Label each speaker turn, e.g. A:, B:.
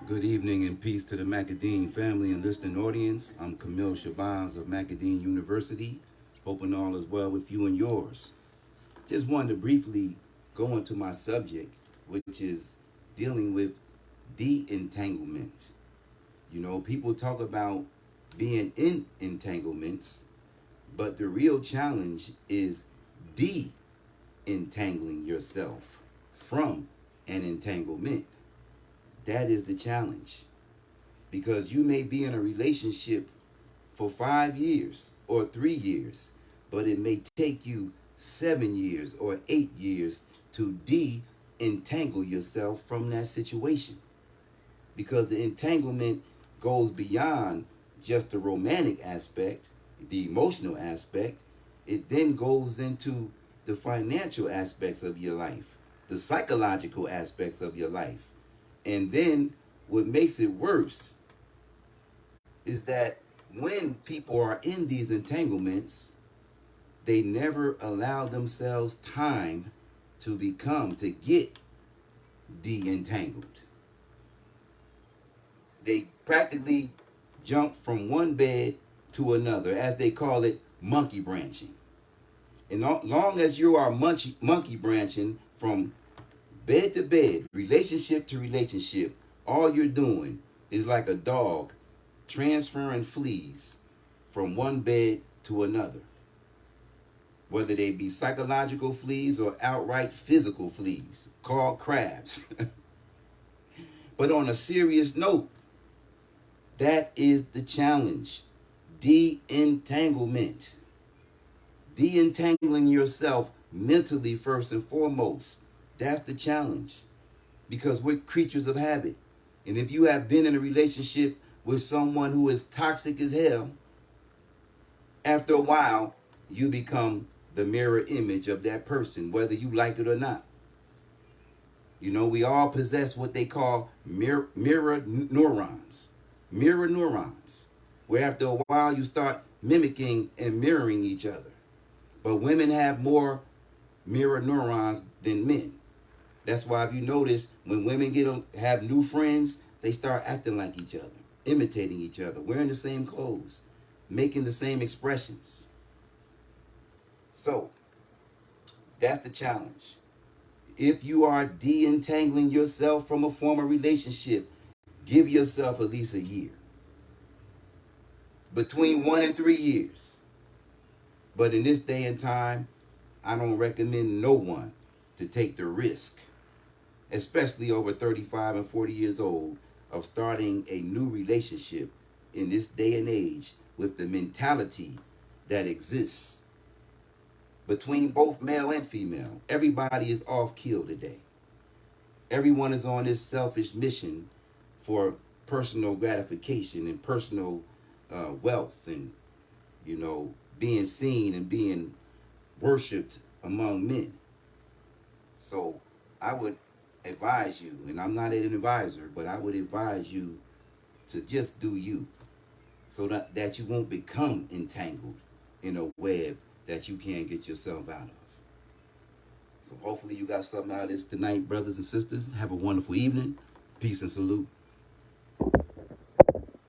A: Good evening and peace to the Macadine family and listening audience. I'm Camille Shabazz of Macadine University. Hoping all is well with you and yours. Just wanted to briefly go into my subject, which is dealing with de-entanglement. You know, people talk about being in entanglements, but the real challenge is de-entangling yourself from an entanglement. That is the challenge. Because you may be in a relationship for 5 years or 3 years, but it may take you 7 years or 8 years to de entangle yourself from that situation. Because the entanglement goes beyond just the romantic aspect, the emotional aspect. It then goes into the financial aspects of your life, the psychological aspects of your life. And then what makes it worse is that when people are in these entanglements, they never allow themselves time to get de-entangled. They practically jump from one bed to another, as they call it, monkey branching. And long as you are monkey branching from bed to bed, relationship to relationship, all you're doing is like a dog transferring fleas from one bed to another, whether they be psychological fleas or outright physical fleas called crabs. But on a serious note, that is the challenge: de-entanglement. De-entangling yourself mentally first and foremost. That's the challenge, because we're creatures of habit. And if you have been in a relationship with someone who is toxic as hell, after a while, you become the mirror image of that person, whether you like it or not. You know, we all possess what they call mirror neurons. Mirror neurons, where after a while you start mimicking and mirroring each other. But women have more mirror neurons than men. That's why if you notice, when women have new friends, they start acting like each other, imitating each other, wearing the same clothes, making the same expressions. So that's the challenge. If you are de-entangling yourself from a former relationship, give yourself at least a year. Between 1 and 3 years. But in this day and time, I don't recommend no one to take the risk, especially over 35 and 40 years old, of starting a new relationship in this day and age with the mentality that exists between both male and female. Everybody is off kill today. Everyone is on this selfish mission for personal gratification and personal wealth, and being seen and being worshipped among men. So I would advise you, and I'm not an advisor, but I would advise you to just do you, so that you won't become entangled in a web that you can't get yourself out of. So hopefully you got something out of this tonight, brothers and sisters. Have a wonderful evening. Peace and salute.